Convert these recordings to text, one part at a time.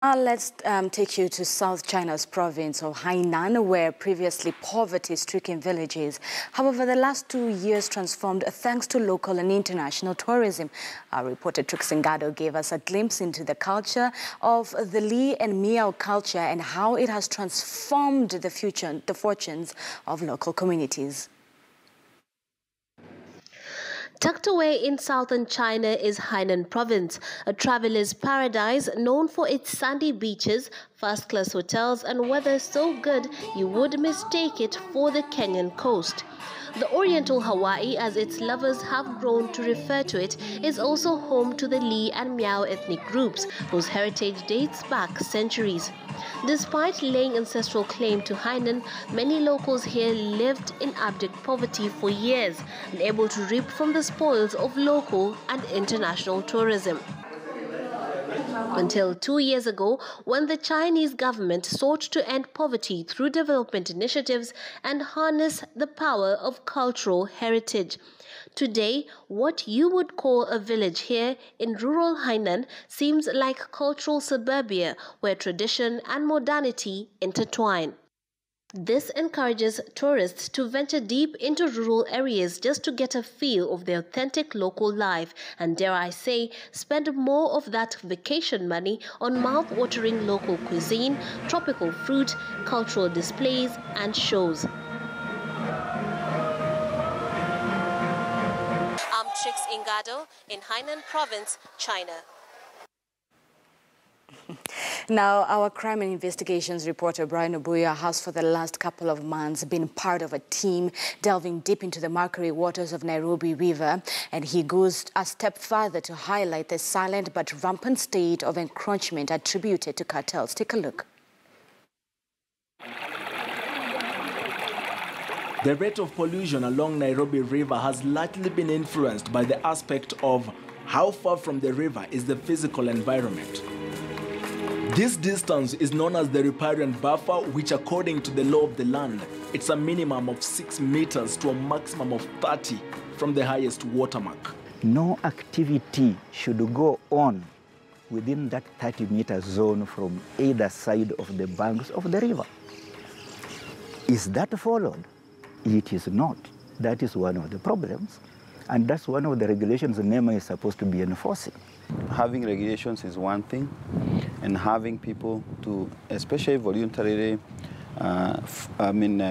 Let's take you to South China's province of Hainan, where previously poverty-stricken villages. However, the last 2 years transformed thanks to local and international tourism. Our reporter Trix Ingado gave us a glimpse into the culture of the Lee and Miao culture and how it has transformed the fortunes of local communities. Tucked away in southern China is Hainan province, a traveler's paradise known for its sandy beaches, first-class hotels and weather so good you would mistake it for the Kenyan coast. The Oriental Hawaii, as its lovers have grown to refer to it, is also home to the Lee and Miao ethnic groups, whose heritage dates back centuries. Despite laying ancestral claim to Hainan, many locals here lived in abject poverty for years, unable to reap from the spoils of local and international tourism. Until 2 years ago, when the Chinese government sought to end poverty through development initiatives and harness the power of cultural heritage. Today, what you would call a village here in rural Hainan seems like cultural suburbia where tradition and modernity intertwine. This encourages tourists to venture deep into rural areas just to get a feel of the authentic local life and, dare I say, spend more of that vacation money on mouth-watering local cuisine, tropical fruit, cultural displays and shows. I'm Trix Ingado in Hainan Province, China. Now, our crime and investigations reporter Brian Obuya has for the last couple of months been part of a team delving deep into the mercury waters of Nairobi River, and he goes a step further to highlight the silent but rampant state of encroachment attributed to cartels. Take a look. The rate of pollution along Nairobi River has largely been influenced by the aspect of how far from the river is the physical environment. This distance is known as the riparian buffer, which according to the law of the land, it's a minimum of 6 meters to a maximum of 30 from the highest watermark. No activity should go on within that 30-meter zone from either side of the banks of the river. Is that followed? It is not. That is one of the problems, and that's one of the regulations the NEMA is supposed to be enforcing. Having regulations is one thing, and having people to, especially voluntarily,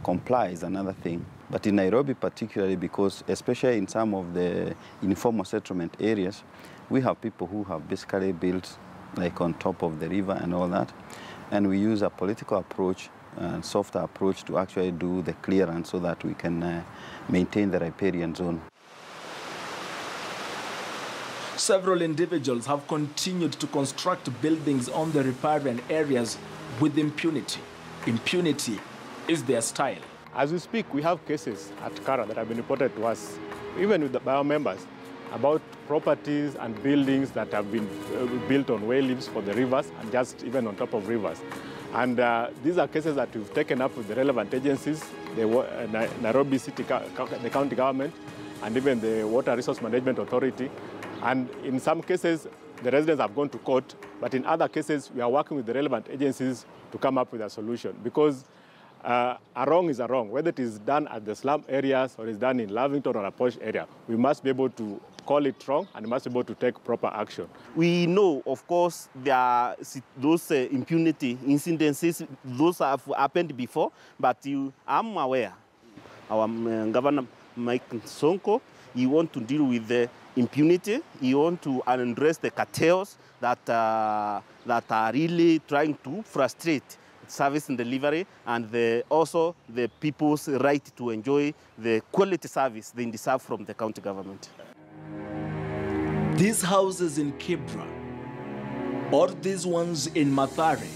comply is another thing. But in Nairobi particularly, because especially in some of the informal settlement areas, we have people who have basically built like on top of the river and all that, and we use a political approach and softer approach to actually do the clearance so that we can maintain the riparian zone. Several individuals have continued to construct buildings on the riparian areas with impunity. Impunity is their style. As we speak, we have cases at Kara that have been reported to us, even by our members, about properties and buildings that have been built on way leaves for the rivers and just even on top of rivers. And these are cases that we've taken up with the relevant agencies, the Nairobi City, the county government, and even the Water Resource Management Authority. And in some cases, the residents have gone to court, but in other cases, we are working with the relevant agencies to come up with a solution. Because a wrong is a wrong, whether it is done at the slum areas or is done in Lavington or a posh area, we must be able to call it wrong and must be able to take proper action. We know, of course, there are those impunity incidences, those have happened before, but I'm aware. Our Governor Mike Sonko, he wants to deal with the impunity. He wants to address the cartels that are really trying to frustrate service and delivery, and also the people's right to enjoy the quality service they deserve from the county government. These houses in Kibra, or these ones in Mathare,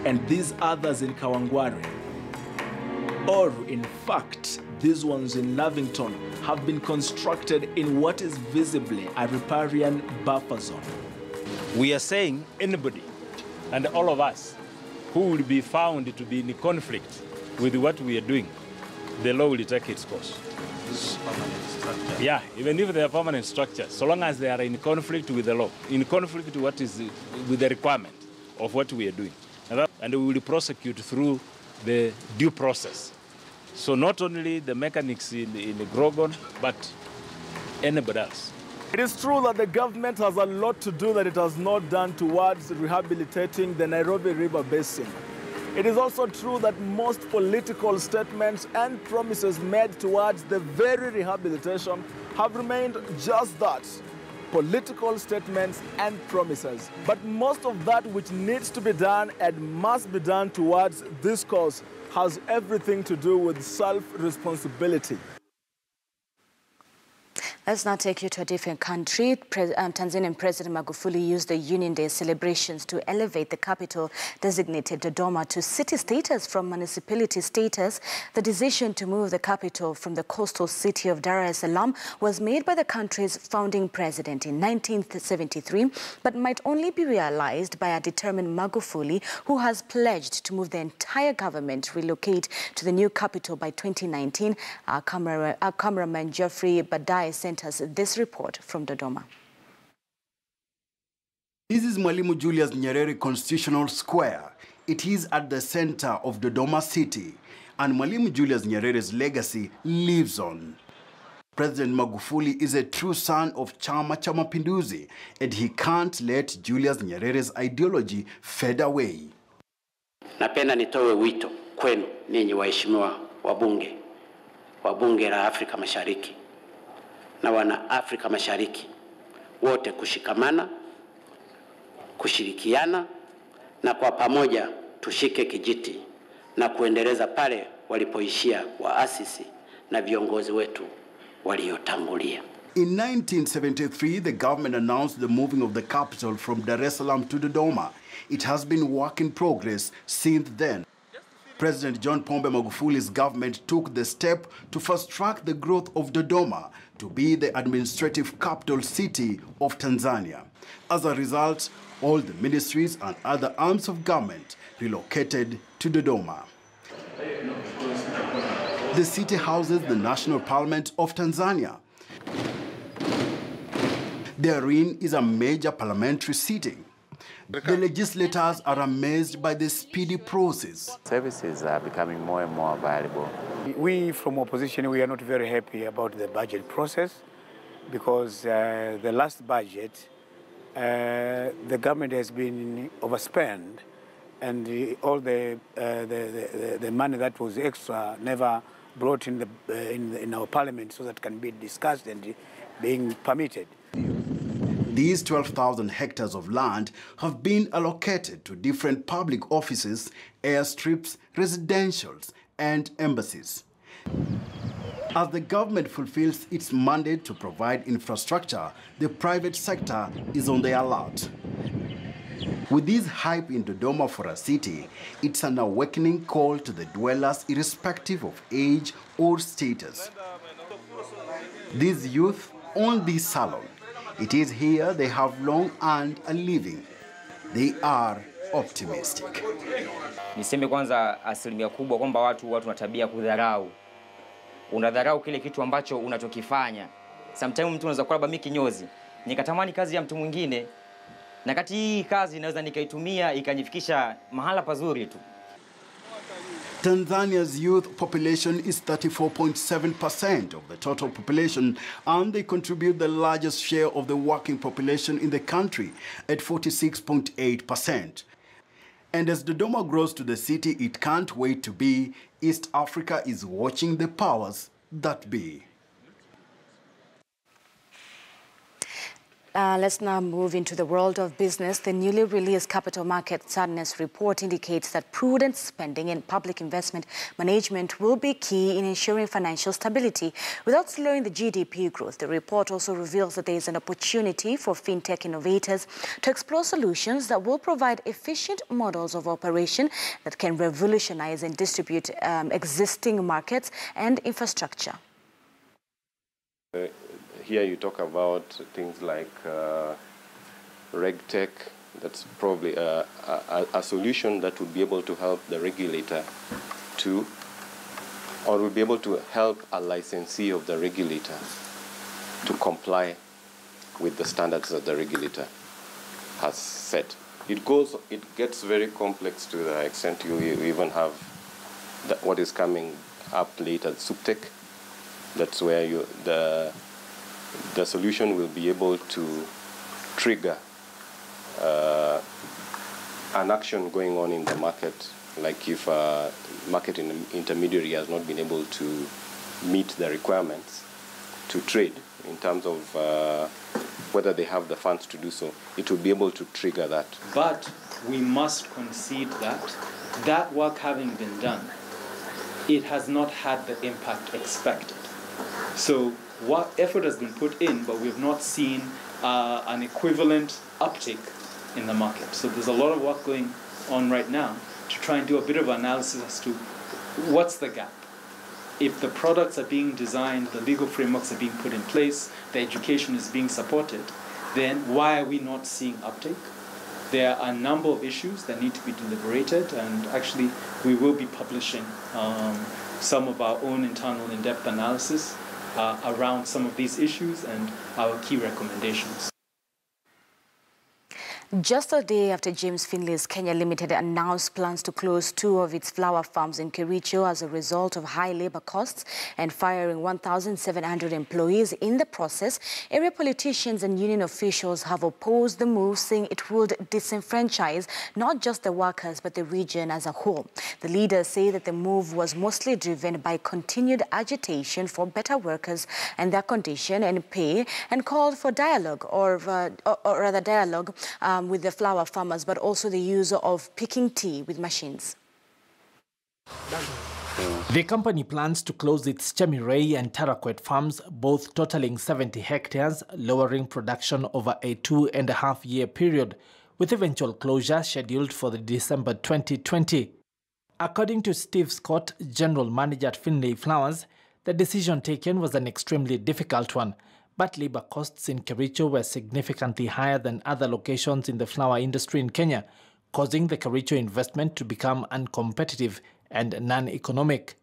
and these others in Kawangware, or in fact, these ones in Lavington have been constructed in what is visibly a riparian buffer zone. We are saying anybody and all of us who will be found to be in conflict with what we are doing, the law will take its course. Yeah, even if they are permanent structures, so long as they are in conflict with the law, in conflict with the requirement, of what we are doing. And we will prosecute through the due process. So not only the mechanics in Grogon, but anybody else. It is true that the government has a lot to do that it has not done towards rehabilitating the Nairobi River Basin. It is also true that most political statements and promises made towards the very rehabilitation have remained just that, political statements and promises. But most of that which needs to be done and must be done towards this cause has everything to do with self-responsibility. Let's now take you to a different country. Tanzanian President Magufuli used the Union Day celebrations to elevate the capital designated Dodoma to city status from municipality status. The decision to move the capital from the coastal city of Dar es Salaam was made by the country's founding president in 1973, but might only be realized by a determined Magufuli, who has pledged to move the entire government relocate to the new capital by 2019. Our cameraman Geoffrey Badai sent us this report from Dodoma. This is Mwalimu Julius Nyerere Constitutional Square. It is at the center of Dodoma city, and Mwalimu Julius Nyerere's legacy lives on. President Magufuli is a true son of Chama cha Mapinduzi, and he can't let Julius Nyerere's ideology fade away. Napenda nitoe wito kwenu ninyi waheshimiwa wabunge la Afrika Mashariki na wana Afrika Mashariki wote kushikamana, kushirikiana na kwa pamoja tushike kijiti na kuendeleza pale walipoishia waasisi na viongozi wetu waliotangulia. In 1973, the government announced the moving of the capital from Dar es Salaam to Dodoma. It has been work in progress since then. President John Pombe Magufuli's government took the step to fast-track the growth of Dodoma to be the administrative capital city of Tanzania. As a result, all the ministries and other arms of government relocated to Dodoma. The city houses the National Parliament of Tanzania. Therein is a major parliamentary sitting. The legislators are amazed by the speedy process. Services are becoming more and more available. We from opposition, we are not very happy about the budget process because the last budget, the government has been overspent, and all the money that was extra never brought in our parliament so that it can be discussed and being permitted. These 12,000 hectares of land have been allocated to different public offices, airstrips, residentials, and embassies. As the government fulfills its mandate to provide infrastructure, the private sector is on the alert. With this hype in Dodoma for a city, it's an awakening call to the dwellers irrespective of age or status. These youth own this salon. It is here they have long earned a living. They are optimistic. Niseme kwanza asilimia kubwa kwamba watu wana tabia kudharau. Unadharau kile kitu ambacho unachokifanya. Sometimes mtu anaweza kuwa mimi kinyozi, nikatamani kazi ya mtu mwingine, na kati hii kazi inaweza nikaitumia ikanifikisha mahala pazuri tu. Tanzania's youth population is 34.7% of the total population, and they contribute the largest share of the working population in the country at 46.8%. And as Dodoma grows to the city it can't wait to be, East Africa is watching the powers that be. Let's now move into the world of business. The newly released Capital Market Sadness report indicates that prudent spending and public investment management will be key in ensuring financial stability without slowing the GDP growth. The report also reveals that there is an opportunity for fintech innovators to explore solutions that will provide efficient models of operation that can revolutionize and distribute existing markets and infrastructure. Here you talk about things like RegTech. That's probably a solution that would be able to help the regulator to, or would be able to help a licensee of the regulator to comply with the standards that the regulator has set it gets very complex to the extent you even have what is coming up later, SUPTEC. That's where the solution will be able to trigger an action going on in the market, like if a market intermediary has not been able to meet the requirements to trade in terms of whether they have the funds to do so, it will be able to trigger that. But we must concede that work having been done, it has not had the impact expected. So what effort has been put in, but we've not seen an equivalent uptake in the market. So there's a lot of work going on right now to try and do a bit of analysis as to what's the gap. If the products are being designed, the legal frameworks are being put in place, the education is being supported, then why are we not seeing uptake? There are a number of issues that need to be deliberated, and actually we will be publishing some of our own internal in-depth analysis around some of these issues and our key recommendations. Just a day after James Finlay's Kenya Limited announced plans to close 2 of its flower farms in Kericho as a result of high labor costs and firing 1,700 employees in the process, area politicians and union officials have opposed the move, saying it would disenfranchise not just the workers but the region as a whole. The leaders say that the move was mostly driven by continued agitation for better workers and their condition and pay, and called for dialogue, or rather dialogue with the flower farmers, but also the use of picking tea with machines. The company plans to close its Chemirai and Tarakwet farms, both totaling 70 hectares, lowering production over a 2.5-year period, with eventual closure scheduled for the December 2020. According to Steve Scott, general manager at FINLAY Flowers, the decision taken was an extremely difficult one, but labor costs in Kericho were significantly higher than other locations in the flower industry in Kenya, causing the Kericho investment to become uncompetitive and non-economic.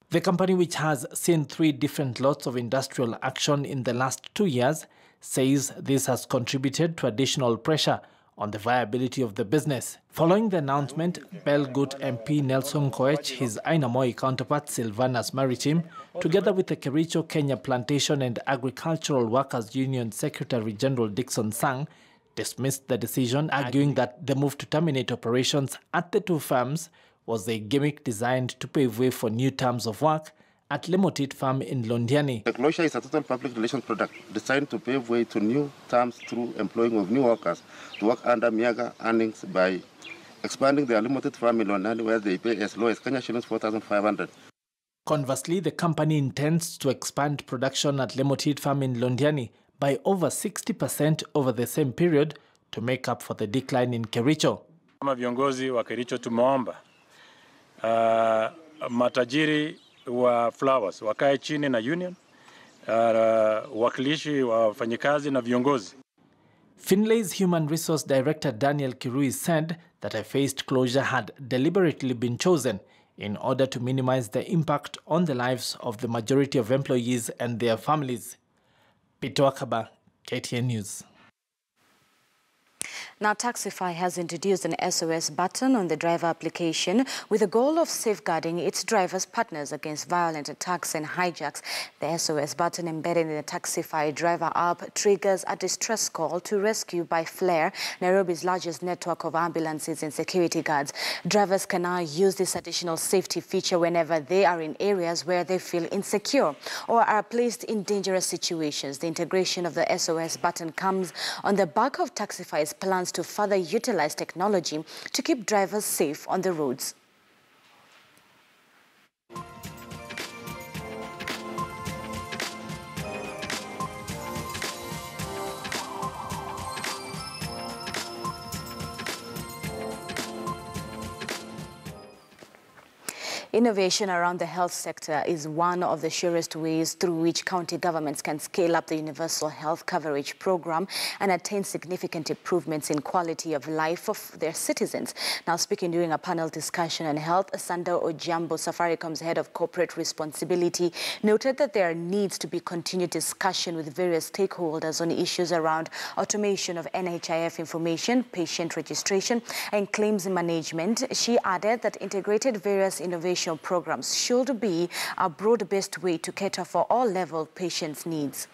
The company, which has seen 3 different lots of industrial action in the last 2 years, says this has contributed to additional pressure on the viability of the business. Following the announcement, Belgut MP Nelson Koech, his Ainamoi counterpart Sylvanas Maritime, together with the Kericho Kenya Plantation and Agricultural Workers Union Secretary General Dixon Sang, dismissed the decision, arguing that the move to terminate operations at the 2 farms was a gimmick designed to pave way for new terms of work at Lemotit Farm in Londiani. The closure is a total public relations product designed to pave way to new terms through employing of new workers to work under meager earnings by expanding their Lemotit Farm in Londiani, where they pay as low as Kenya shillings 4,500. Conversely, the company intends to expand production at Lemotit Farm in Londiani by over 60% over the same period to make up for the decline in Kericho. Kama viongozi wa Kericho tumeomba matajiri wa flowers wakae chini na union, wakilishi wa wafanyikazi na viongozi. FINLAY's Human Resource Director Daniel Kirui said that a phased closure had deliberately been chosen in order to minimize the impact on the lives of the majority of employees and their families. Peter Wakaba, KTN News. Now, Taxify has introduced an SOS button on the driver application with the goal of safeguarding its drivers' partners against violent attacks and hijacks. The SOS button embedded in the Taxify driver app triggers a distress call to rescue by FLAIR, Nairobi's largest network of ambulances and security guards. Drivers can now use this additional safety feature whenever they are in areas where they feel insecure or are placed in dangerous situations. The integration of the SOS button comes on the back of Taxify's plans to further utilize technology to keep drivers safe on the roads. Innovation around the health sector is one of the surest ways through which county governments can scale up the universal health coverage program and attain significant improvements in quality of life of their citizens. Now, speaking during a panel discussion on health, Sanda Ojambo, Safaricom's head of corporate responsibility, noted that there needs to be continued discussion with various stakeholders on issues around automation of NHIF information, patient registration, and claims management. She added that integrated various innovation programs should be a broad-based way to cater for all level patients' needs.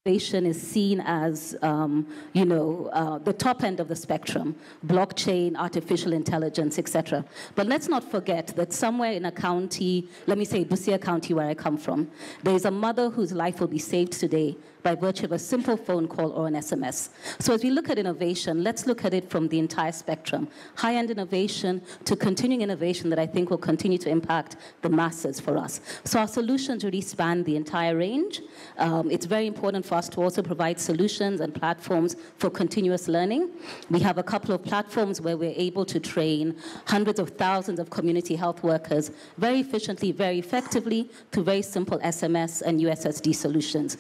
Innovation is seen as, the top end of the spectrum, blockchain, artificial intelligence, etc. But let's not forget that somewhere in a county, let me say Busia County where I come from, there is a mother whose life will be saved today by virtue of a simple phone call or an SMS. So as we look at innovation, let's look at it from the entire spectrum. High-end innovation to continuing innovation that I think will continue to impact the masses for us. So our solutions really span the entire range. It's very important for us to also provide solutions and platforms for continuous learning. We have a couple of platforms where we're able to train hundreds of thousands of community health workers very efficiently, very effectively through very simple SMS and USSD solutions.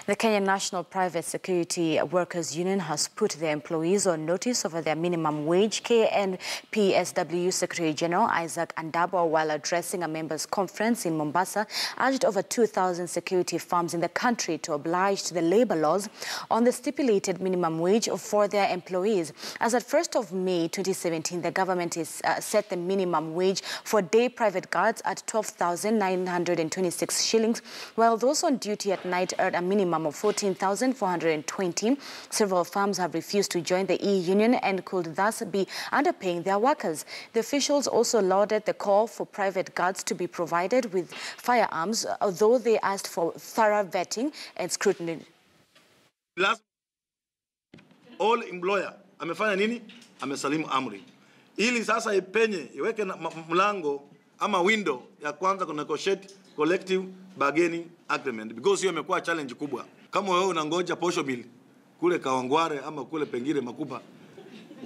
The Kenyan National Private Security Workers Union has put their employees on notice over their minimum wage. KNPSW Secretary General Isaac Andabo, while addressing a members' conference in Mombasa, urged over 2,000 security firms in the country to oblige to the labor laws on the stipulated minimum wage for their employees. As at 1st of May 2017, the government is set the minimum wage for day private guards at 12,926 shillings, while those on duty at night earn a minimum of 14,420. Several firms have refused to join the e-union and could thus be underpaying their workers. The officials also lauded the call for private guards to be provided with firearms, although they asked for thorough vetting and scrutiny. All employer amefanya nini? Amesalimu amri. Ili sasa ipenye iweke mlango ama window ya kwanza negotiate collective bargaining agreement, because hiyo imekuwa challenge kubwa. Kama wewe unangoja posho bill kule Kawangware ama kule pengine Makupa,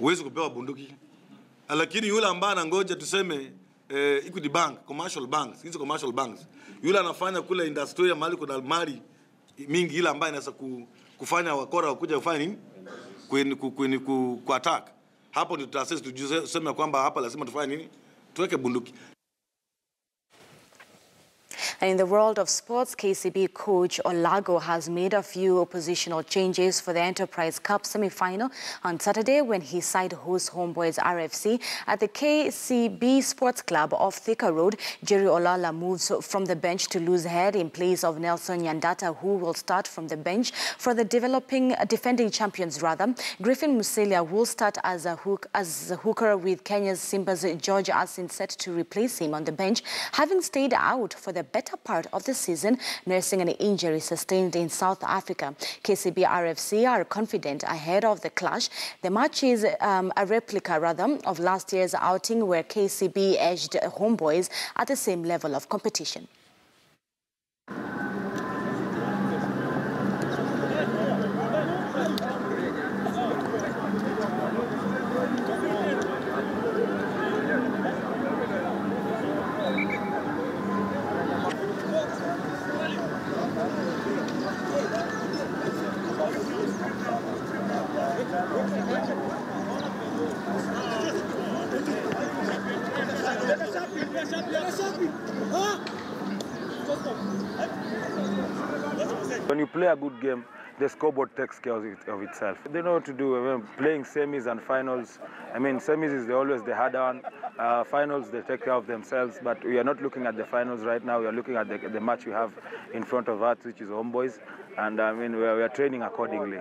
huwezi kupewa bunduki. Lakini yule ambaye anangoja tuseme Equity Bank, commercial banks, hizo commercial banks, yule anafanya kule industrial mali kuna mali mingi, ile ambaye inaweza kufanya wakora wakuja kufanya nini ku attack. Hapo ndio tutasema tujiseme kwamba hapa lazima tufanye nini, tuweke bunduki. And in the world of sports, KCB coach Olago has made a few oppositional changes for the Enterprise Cup semi-final on Saturday when his side hosts Homeboys RFC at the KCB Sports Club off Thika Road. Jerry Olala moves from the bench to lose head in place of Nelson Nyandata, who will start from the bench for the defending champions. Griffin Muselia will start as a hooker with Kenya's Simba's George Asin set to replace him on the bench, having stayed out for the better part of the season, nursing an injury sustained in South Africa. KCB RFC are confident ahead of the clash. The match is a replica, of last year's outing where KCB edged Homeboys at the same level of competition. When you play a good game, the scoreboard takes care of itself. They know what to do. When playing semis and finals, semis is always the harder one. Finals, they take care of themselves, but we are not looking at the finals right now. We are looking at the match we have in front of us, which is Homeboys, and we are training accordingly.